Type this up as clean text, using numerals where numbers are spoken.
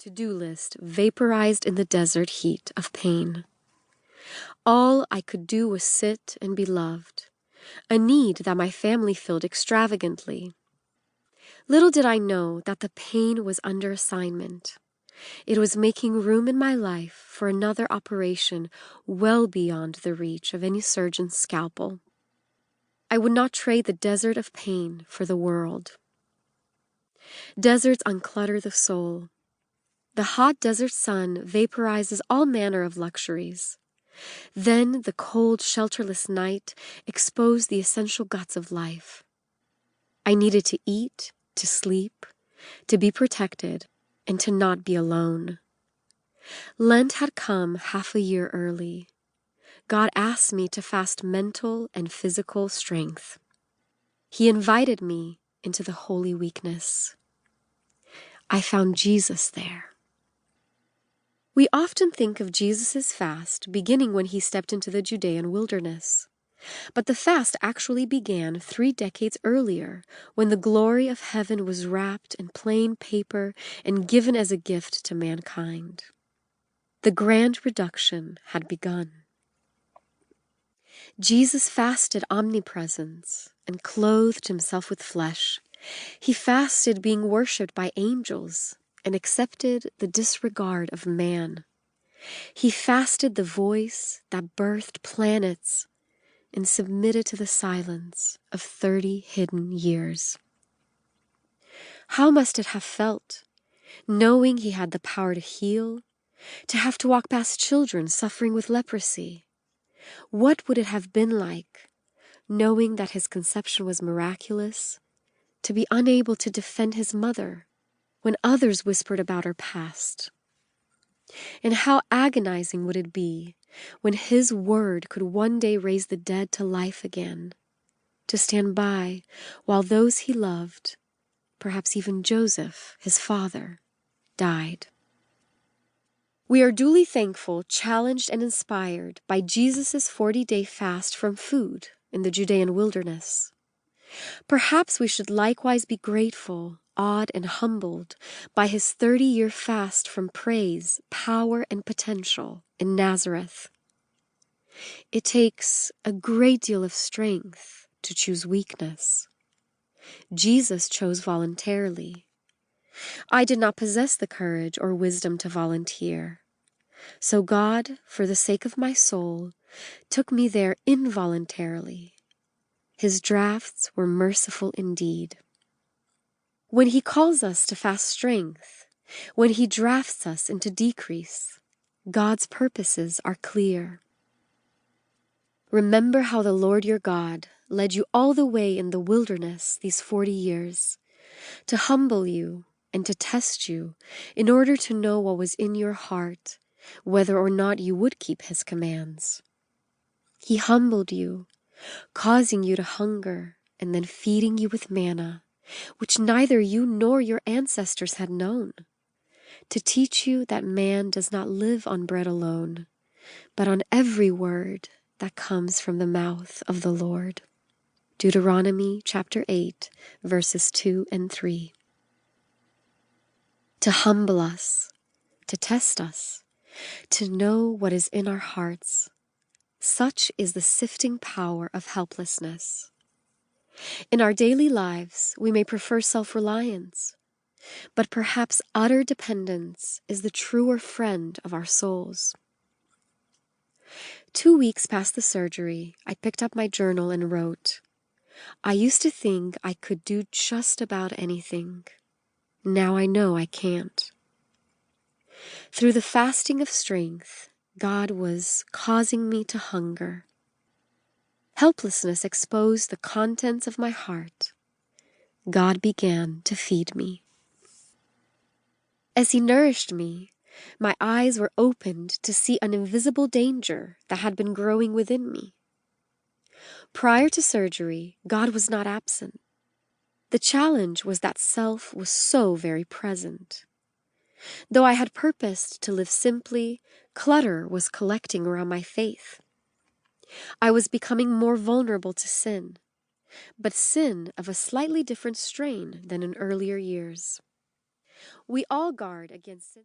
to-do list vaporized in the desert heat of pain. All I could do was sit and be loved, a need that my family filled extravagantly. Little did I know that the pain was under assignment. It was making room in my life for another operation well beyond the reach of any surgeon's scalpel. I would not trade the desert of pain for the world. Deserts unclutter the soul. The hot desert sun vaporizes all manner of luxuries. Then the cold, shelterless night exposed the essential guts of life. I needed to eat, to sleep, to be protected, and to not be alone. Lent had come half a year early. God asked me to fast mental and physical strength. He invited me into the holy weakness. I found Jesus there. We often think of Jesus' fast beginning when he stepped into the Judean wilderness. But the fast actually began 3 decades earlier, when the glory of heaven was wrapped in plain paper and given as a gift to mankind. The grand reduction had begun. Jesus fasted omnipresence and clothed himself with flesh. He fasted being worshipped by angels and accepted the disregard of man. He fasted the voice that birthed planets and submitted to the silence of 30 hidden years. How must it have felt, knowing he had the power to heal, to have to walk past children suffering with leprosy? What would it have been like, knowing that his conception was miraculous, to be unable to defend his mother when others whispered about her past? And how agonizing would it be when his word could one day raise the dead to life again, to stand by while those he loved, perhaps even Joseph, his father, died. We are duly thankful, challenged, and inspired by Jesus' 40-day fast from food in the Judean wilderness. Perhaps we should likewise be grateful, awed, and humbled by his 30-year fast from praise, power, and potential in Nazareth. It takes a great deal of strength to choose weakness. Jesus chose voluntarily. I did not possess the courage or wisdom to volunteer. So God, for the sake of my soul, took me there involuntarily. His drafts were merciful indeed. When he calls us to fast strength, when he drafts us into decrease, God's purposes are clear. Remember how the Lord your God led you all the way in the wilderness these 40 years, to humble you and to test you in order to know what was in your heart, whether or not you would keep his commands. He humbled you, causing you to hunger and then feeding you with manna, which neither you nor your ancestors had known, to teach you that man does not live on bread alone, but on every word that comes from the mouth of the Lord. Deuteronomy chapter 8, verses 2 and 3. To humble us, to test us, to know what is in our hearts. Such is the sifting power of helplessness. In our daily lives, we may prefer self-reliance, but perhaps utter dependence is the truer friend of our souls. 2 weeks past the surgery, I picked up my journal and wrote, "I used to think I could do just about anything. Now I know I can't." Through the fasting of strength, God was causing me to hunger. Helplessness exposed the contents of my heart. God began to feed me. As he nourished me, my eyes were opened to see an invisible danger that had been growing within me. Prior to surgery, God was not absent. The challenge was that self was so very present. Though I had purposed to live simply, clutter was collecting around my faith. I was becoming more vulnerable to sin, but sin of a slightly different strain than in earlier years. We all guard against sin.